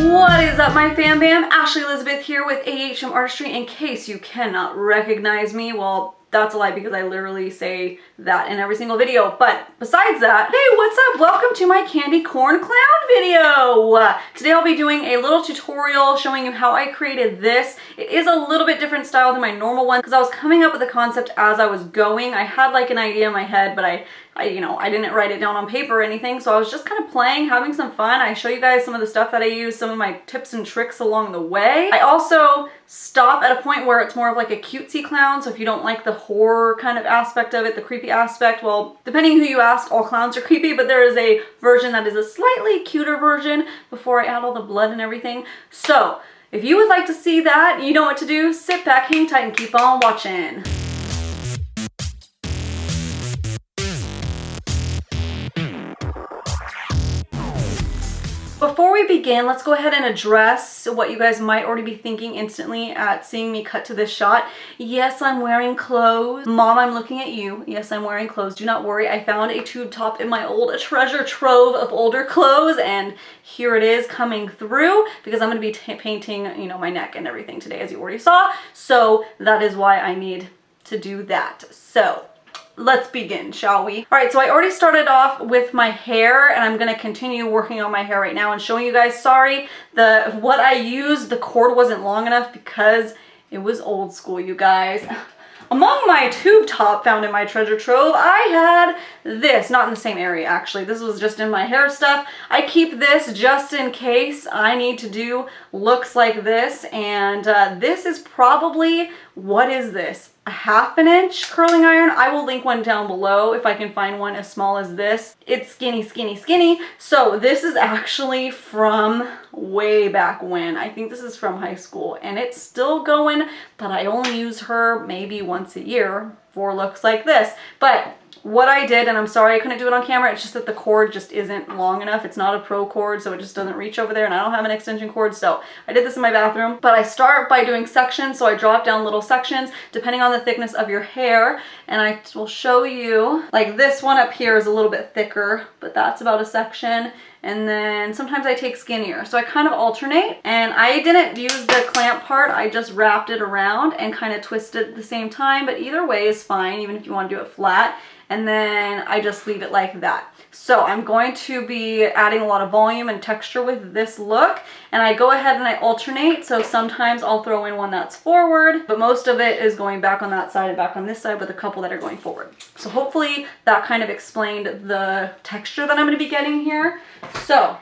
What is up, my fam bam? Ashley Elizabeth here with AHM Artistry. In case you cannot recognize me, well, that's a lie because I literally say that in every single video. But besides that, hey, what's up? Welcome to my CaNdY cOrN clown video. Today I'll be doing a little tutorial showing you how I created this. It is a little bit different style than my normal one because I was coming up with the concept as I was going. I had like an idea in my head, but I didn't write it down on paper or anything, so I was just kind of playing, having some fun. I show you guys some of the stuff that I use, some of my tips and tricks along the way. I also stop at a point where it's more of like a cutesy clown, so if you don't like the horror kind of aspect of it, the creepy aspect, well, depending who you ask, all clowns are creepy, but there is a version that is a slightly cuter version before I add all the blood and everything. So, if you would like to see that, you know what to do. Sit back, hang tight, and keep on watching. Before we begin, let's go ahead and address what you guys might already be thinking instantly at seeing me cut to this shot. Yes, I'm wearing clothes. Mom, I'm looking at you. Yes, I'm wearing clothes. Do not worry. I found a tube top in my old treasure trove of older clothes, and here it is coming through because I'm going to be painting, my neck and everything today, as you already saw. So that is why I need to do that. So let's begin, shall we? All right, so I already started off with my hair, and I'm gonna continue working on my hair right now and showing you guys. Sorry, what I used, the cord wasn't long enough because it was old school, you guys. Among my tube top found in my treasure trove, I had this, not in the same area actually. This was just in my hair stuff. I keep this just in case I need to do looks like this, and this is probably, what is this? A 1/2 inch curling iron. I will link one down below if I can find one as small as this. It's skinny, skinny, skinny. So this is actually from way back when. I think this is from high school, and it's still going, but I only use her maybe once a year for looks like this. But what I did, and I'm sorry I couldn't do it on camera, it's just that the cord just isn't long enough. It's not a pro cord, so it just doesn't reach over there, and I don't have an extension cord, so I did this in my bathroom. But I start by doing sections, so I drop down little sections depending on the thickness of your hair, and I will show you, like this one up here is a little bit thicker, but that's about a section. And then sometimes I take skinnier. So I kind of alternate, and I didn't use the clamp part. I just wrapped it around and kind of twisted at the same time, but either way is fine, even if you want to do it flat. And then I just leave it like that. So I'm going to be adding a lot of volume and texture with this look, and I go ahead and I alternate. So sometimes I'll throw in one that's forward, but most of it is going back on that side and back on this side with a couple that are going forward. So hopefully that kind of explained the texture that I'm going to be getting here. So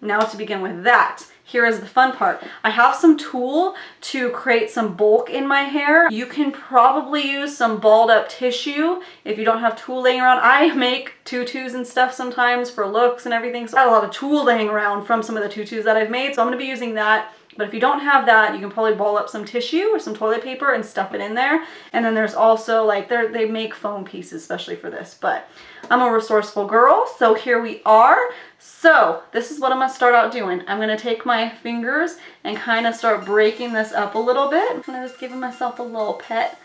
now to begin with that, here is the fun part. I have some tulle to create some bulk in my hair. You can probably use some balled up tissue if you don't have tulle laying around. I make tutus and stuff sometimes for looks and everything, so I have a lot of tulle laying around from some of the tutus that I've made, so I'm going to be using that. But if you don't have that, you can probably ball up some tissue or some toilet paper and stuff it in there. And then there's also like, they make foam pieces especially for this, but I'm a resourceful girl, so here we are. So this is what I'm gonna start out doing. I'm gonna take my fingers and kind of start breaking this up a little bit. I'm just giving myself a little pet,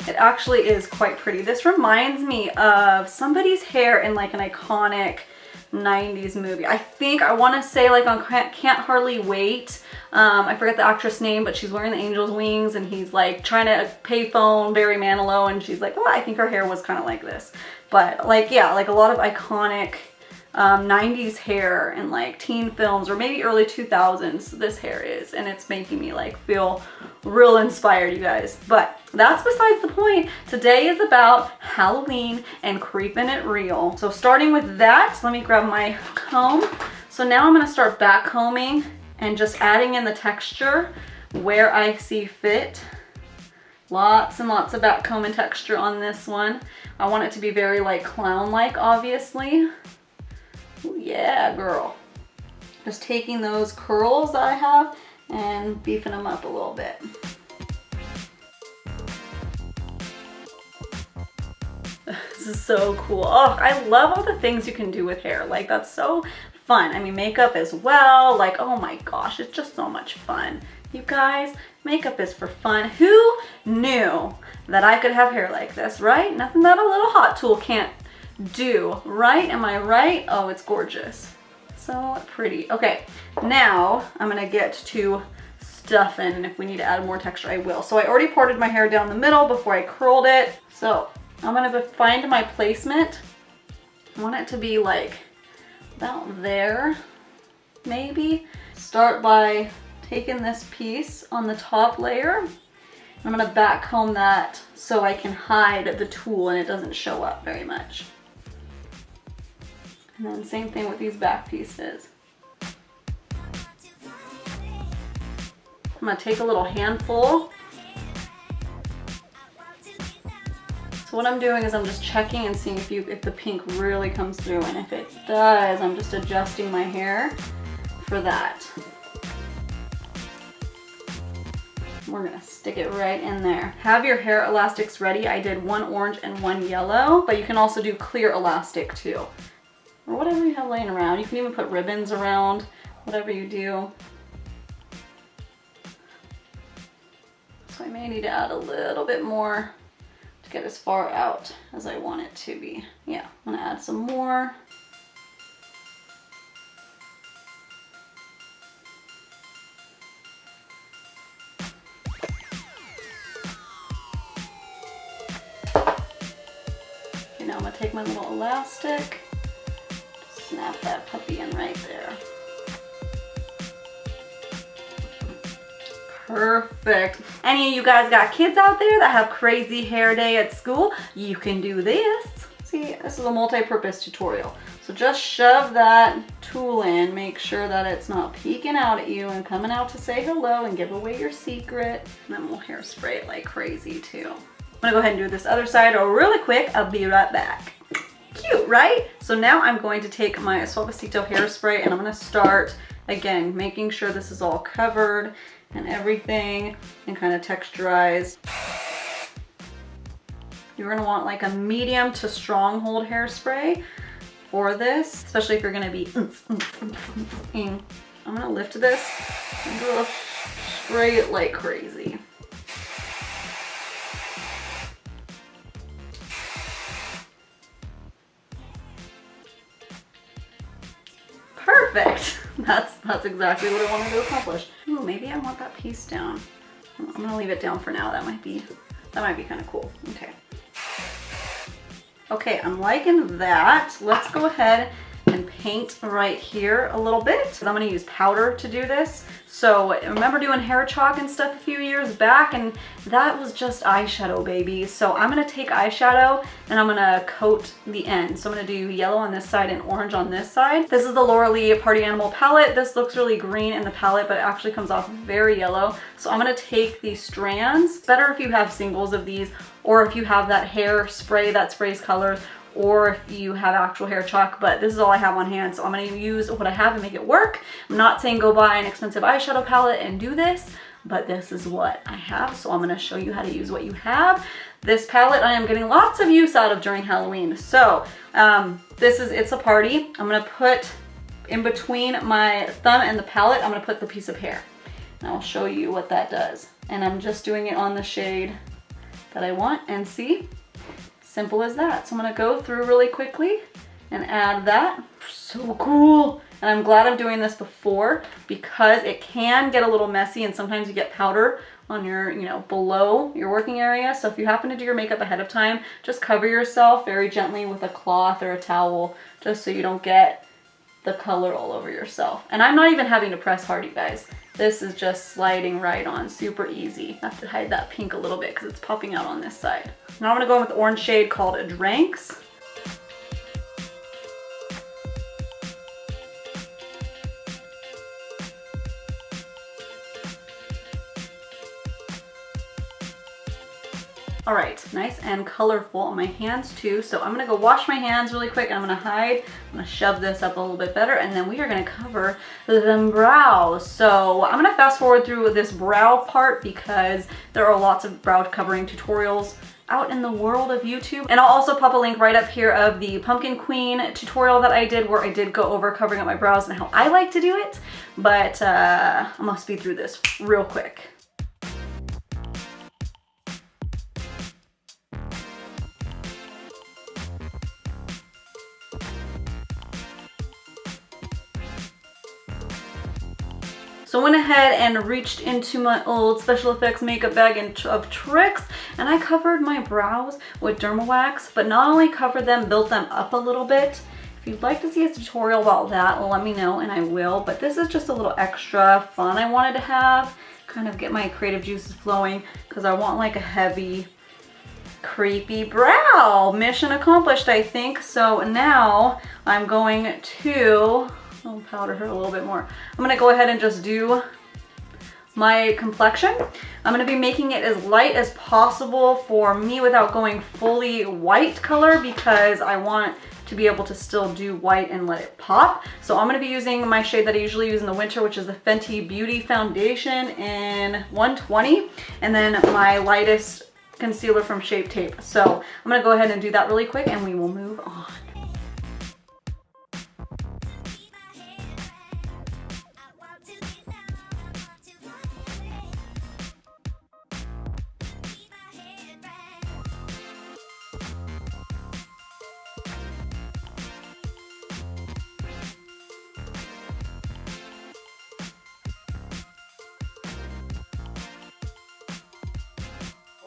It actually is quite pretty. This reminds me of somebody's hair in like an iconic 90s movie. I want to say like on Can't Hardly Wait. I forget the actress name, but she's wearing the angel's wings and he's like trying to pay phone Barry Manilow, and she's like, oh, I think her hair was kind of like this. But like, yeah, like a lot of iconic 90s hair in like teen films or maybe early 2000s this hair is, and it's making me like feel real inspired, you guys. But that's besides the point. Today is about Halloween and creeping it real. So starting with that, let me grab my comb. So now I'm going to start back combing and just adding in the texture where I see fit. Lots and lots of back comb and texture on this one. I want it to be very like clown-like, obviously. Ooh, yeah, girl. Just taking those curls that I have and beefing them up a little bit. This is so cool. Oh, I love all the things you can do with hair. Like, that's so fun. I mean, makeup as well. Like, oh my gosh, it's just so much fun. You guys, makeup is for fun. Who knew that I could have hair like this, right? Nothing that a little hot tool can't do, right? Am I right? Oh, it's gorgeous. So pretty. Okay, now I'm gonna get to stuffing, and if we need to add more texture, I will. So I already parted my hair down the middle before I curled it. So I'm gonna find my placement. I want it to be like about there, maybe. Start by taking this piece on the top layer. I'm gonna back comb that so I can hide the tool and it doesn't show up very much. And then same thing with these back pieces. I'm gonna take a little handful. So what I'm doing is I'm just checking and seeing if the pink really comes through, and if it does, I'm just adjusting my hair for that. We're gonna stick it right in there. Have your hair elastics ready. I did one orange and one yellow, but you can also do clear elastic too, or whatever you have laying around. You can even put ribbons around, whatever you do. So I may need to add a little bit more to get as far out as I want it to be. Yeah, I'm gonna add some more. Okay, now I'm gonna take my little elastic, snap that puppy in right there. Perfect. Any of you guys got kids out there that have crazy hair day at school? You can do this. See, this is a multi-purpose tutorial. So just shove that tool in, make sure that it's not peeking out at you and coming out to say hello and give away your secret. And then we'll hairspray it like crazy too. I'm gonna go ahead and do this other side really quick. I'll be right back. Cute, right? So now I'm going to take my Suavecito hairspray and I'm gonna start, again, making sure this is all covered and everything and kind of texturized. You're gonna want like a medium to strong hold hairspray for this, especially if you're gonna be I'm gonna lift this and go spray it like crazy. Perfect. That's exactly what I wanted to accomplish. Ooh, maybe I want that piece down. I'm gonna leave it down for now. That might be kind of cool. Okay. Okay, I'm liking that. Let's go ahead and paint right here a little bit. I'm gonna use powder to do this. So I remember doing hair chalk and stuff a few years back, and that was just eyeshadow, baby. So I'm gonna take eyeshadow and I'm gonna coat the end. So I'm gonna do yellow on this side and orange on this side. This is the Laura Lee Party Animal palette. This looks really green in the palette, but it actually comes off very yellow. So I'm gonna take these strands. Better if you have singles of these, or if you have that hair spray that sprays colors, or if you have actual hair chalk, but this is all I have on hand, so I'm gonna use what I have and make it work. I'm not saying go buy an expensive eyeshadow palette and do this, but this is what I have, so I'm gonna show you how to use what you have. This palette I am getting lots of use out of during Halloween. So it's a party. I'm gonna put in between my thumb and the palette, I'm gonna put the piece of hair. And I'll show you what that does. And I'm just doing it on the shade that I want, and see? Simple as that. So I'm gonna go through really quickly and add that. So cool. And I'm glad I'm doing this before, because it can get a little messy and sometimes you get powder on your, below your working area. So if you happen to do your makeup ahead of time, just cover yourself very gently with a cloth or a towel, just so you don't get the color all over yourself. And I'm not even having to press hard, you guys. This is just sliding right on, super easy. I have to hide that pink a little bit because it's popping out on this side. Now I'm gonna go in with the orange shade called Dranks. All right, nice and colorful on my hands too. So I'm gonna go wash my hands really quick, and I'm gonna hide. I'm gonna shove this up a little bit better, and then we are gonna cover the brows. So I'm gonna fast forward through this brow part because there are lots of brow covering tutorials out in the world of YouTube. And I'll also pop a link right up here of the Pumpkin Queen tutorial that I did, where I did go over covering up my brows and how I like to do it. But I'm gonna speed through this real quick. So I went ahead and reached into my old special effects makeup bag of tricks, and I covered my brows with Derma Wax, but not only covered them, built them up a little bit. If you'd like to see a tutorial about that, let me know and I will, but this is just a little extra fun I wanted to have, kind of get my creative juices flowing, because I want like a heavy, creepy brow. Mission accomplished, I think. So now I'm going to, I'll powder her a little bit more. I'm going to go ahead and just do my complexion. I'm going to be making it as light as possible for me without going fully white color, because I want to be able to still do white and let it pop. So I'm going to be using my shade that I usually use in the winter, which is the Fenty Beauty Foundation in 120, and then my lightest concealer from Shape Tape. So I'm going to go ahead and do that really quick and we will move on.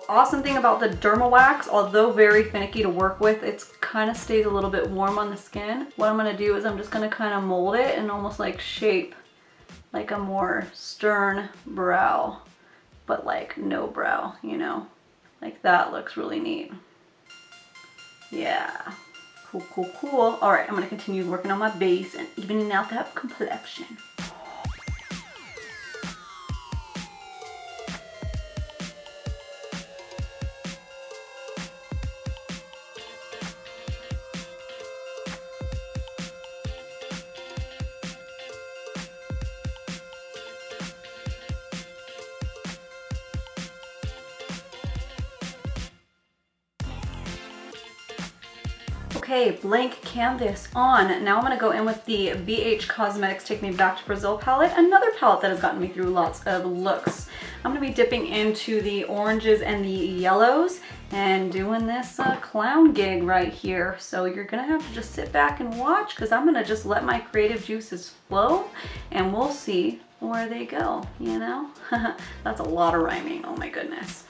Awesome thing about the Derma Wax, although very finicky to work with, it kind of stays a little bit warm on the skin. What I'm going to do is I'm just going to kind of mold it and almost like shape like a more stern brow, but like no brow, you know, like that looks really neat. Yeah, cool, cool, cool. All right, I'm going to continue working on my base and evening out that complexion. Okay, blank canvas on. Now I'm going to go in with the BH Cosmetics Take Me Back to Brazil palette, another palette that has gotten me through lots of looks. I'm going to be dipping into the oranges and the yellows and doing this clown gig right here. So you're going to have to just sit back and watch, because I'm going to just let my creative juices flow and we'll see where they go, you know? That's a lot of rhyming, oh my goodness.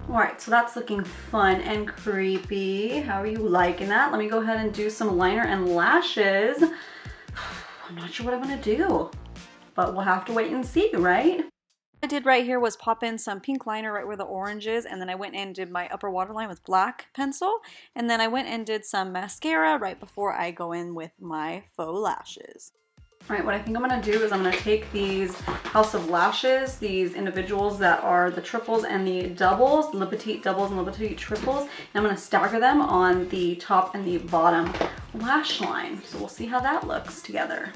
All right, so that's looking fun and creepy. How are you liking that? Let me go ahead and do some liner and lashes. I'm not sure what I'm gonna do. but we'll have to wait and see, right? What I did right here was pop in some pink liner right where the orange is, and then I went and did my upper waterline with black pencil, and then I went and did some mascara right before I go in with my faux lashes. All right, what I think I'm gonna do is I'm gonna take these House of Lashes, these individuals that are the triples and the doubles, Le Petite doubles and Le Petite triples, and I'm gonna stagger them on the top and the bottom lash line. So we'll see how that looks together.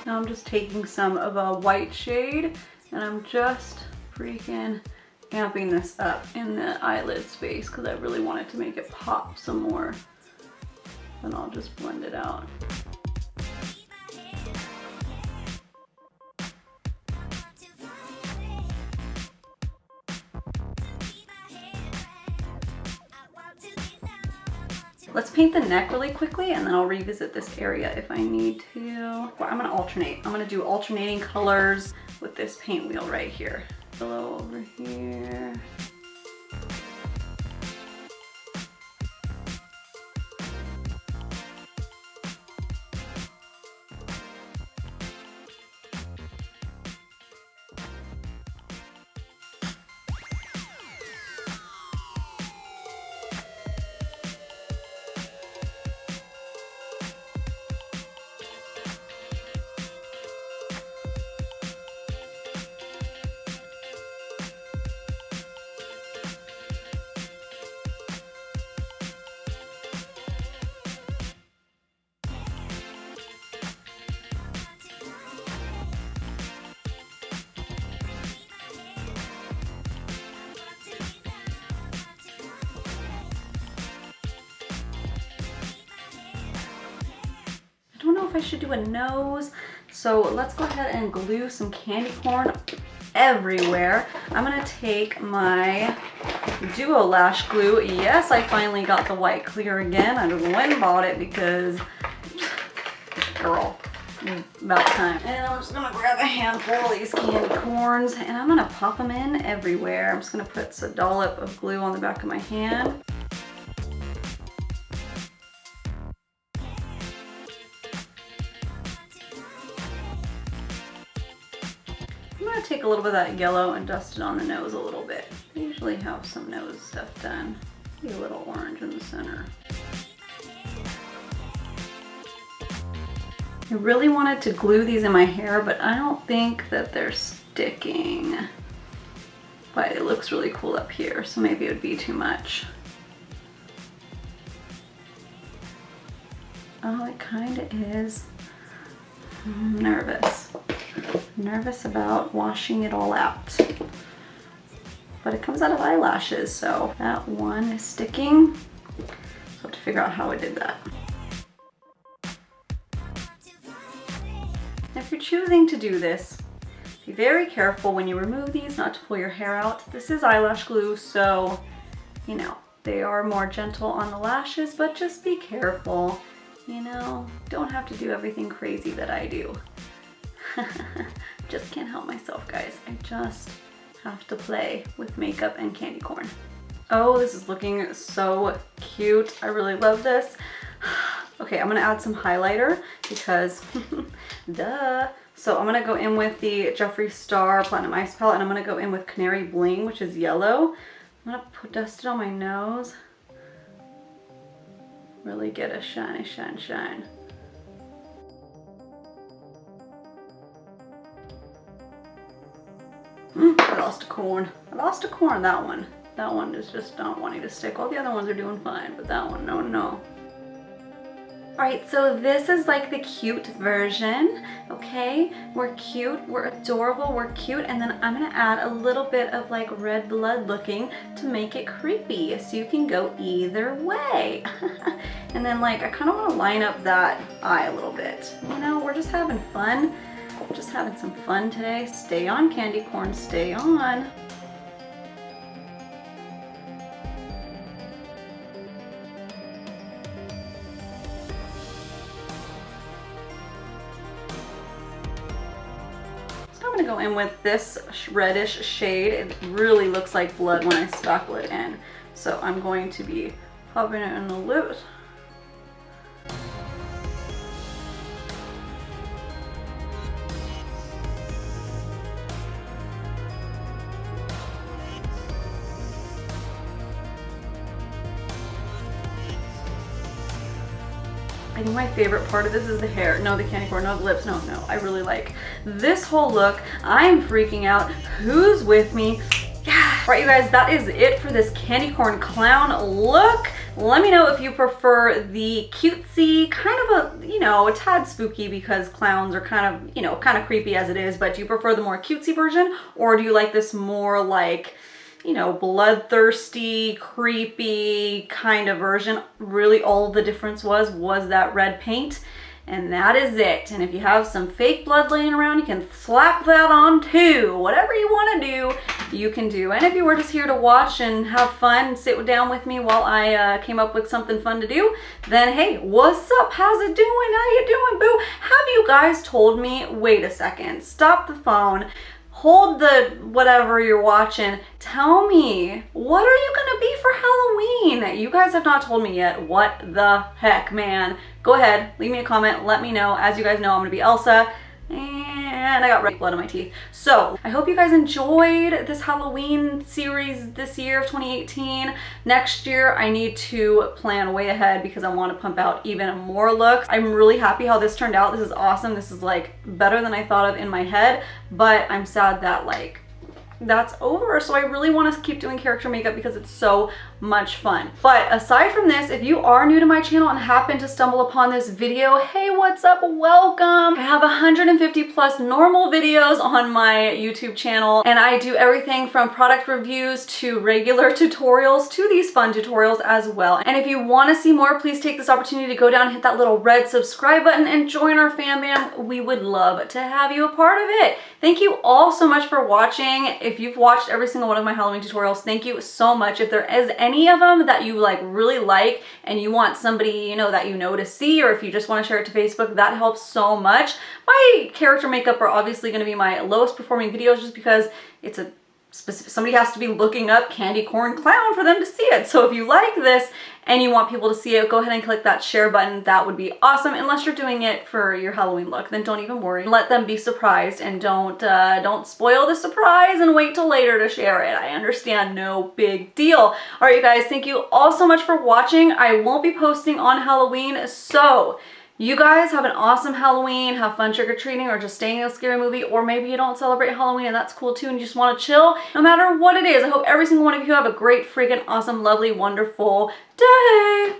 Now I'm just taking some of a white shade and I'm just freaking amping this up in the eyelid space because I really wanted to make it pop some more. Then I'll just blend it out. Let's paint the neck really quickly and then I'll revisit this area if I need to. Well, I'm gonna alternate. I'm gonna do alternating colors with this paint wheel right here. Yellow over here. I don't know if I should do a nose, so let's go ahead and glue some candy corn everywhere. I'm gonna take my Duo Lash Glue. Yes, I finally got the white clear again. I just went and bought it because, girl, about time. And I'm just gonna grab a handful of these candy corns and I'm gonna pop them in everywhere. I'm just gonna put a dollop of glue on the back of my hand. I'm gonna take a little bit of that yellow and dust it on the nose a little bit. I usually have some nose stuff done. Maybe a little orange in the center. I really wanted to glue these in my hair, but I don't think that they're sticking. But it looks really cool up here, so maybe it would be too much. Oh, it kind of is. I'm nervous about washing it all out. But it comes out of eyelashes, so that one is sticking. So I have to figure out how I did that. If you're choosing to do this, be very careful when you remove these not to pull your hair out. This is eyelash glue, so, you know, they are more gentle on the lashes, but just be careful. You know, don't have to do everything crazy that I do. Just can't help myself, guys. I just have to play with makeup and candy corn. Oh, this is looking so cute. I really love this. Okay, I'm gonna add some highlighter because duh. So I'm gonna go in with the Jeffree Star Platinum Ice Palette and I'm gonna go in with Canary Bling, which is yellow. I'm gonna dust it on my nose. Really get a shiny shine. I lost a corn. I lost a corn, that one. That one is just not wanting to stick. All the other ones are doing fine, but that one, no. Alright, so this is like the cute version, okay? We're cute, we're adorable, we're cute, and then I'm gonna add a little bit of like red blood looking to make it creepy, so you can go either way. And then like, I kind of want to line up that eye a little bit. You know, we're just having fun. Just having some fun today. Stay on, candy corn, stay on. gonna go in with this reddish shade. It really looks like blood when I spackle it in. So I'm going to be popping it in the lips. I think my favorite part of this is the hair. No, the candy corn, no, the lips, no. I really like this whole look. I'm freaking out. Who's with me? Yeah. Right, you guys, that is it for this candy corn clown look. Let me know if you prefer the cutesy, kind of a, you know, a tad spooky because clowns are kind of, you know, kind of creepy as it is, but do you prefer the more cutesy version, or do you like this more like, you know, bloodthirsty, creepy kind of version? Really all the difference was that red paint, and that is it. And if you have some fake blood laying around, you can slap that on too. Whatever you want to do, you can do. And if you were just here to watch and have fun and sit down with me while I came up with something fun to do, then hey, what's up? How's it doing? How you doing, boo? Have you guys told me, wait a second, stop the phone, hold the whatever you're watching, tell me, what are you gonna be for Halloween? You guys have not told me yet. What the heck, man? Go ahead, leave me a comment, let me know. As you guys know, I'm gonna be Elsa, and I got red blood on my teeth. So I hope you guys enjoyed this Halloween series this year of 2018. Next year, I need to plan way ahead because I want to pump out even more looks. I'm really happy how this turned out. This is awesome. This is like better than I thought of in my head, but I'm sad that like that's over. So I really want to keep doing character makeup because it's so much fun. But aside from this, if you are new to my channel and happen to stumble upon this video, hey, what's up? Welcome. I have 150 plus normal videos on my YouTube channel, and I do everything from product reviews to regular tutorials to these fun tutorials as well. And if you want to see more, please take this opportunity to go down and hit that little red subscribe button and join our fam bam. We would love to have you a part of it. Thank you all so much for watching. If you've watched every single one of my Halloween tutorials, thank you so much. If there is any of them that you like really like and you want somebody, you know, that you know to see, or if you just want to share it to Facebook, that helps so much. My character makeup are obviously going to be my lowest performing videos just because it's a specific, somebody has to be looking up CaNdY cOrN clown for them to see it. So if you like this and you want people to see it, go ahead and click that share button. That would be awesome. Unless you're doing it for your Halloween look, then don't even worry. Let them be surprised and don't spoil the surprise and wait till later to share it. I understand, no big deal. All right, you guys, thank you all so much for watching. I won't be posting on Halloween, so you guys have an awesome Halloween, have fun trick-or-treating or just staying in a scary movie, or maybe you don't celebrate Halloween and that's cool too and you just want to chill. No matter what it is, I hope every single one of you have a great, freaking awesome, lovely, wonderful day.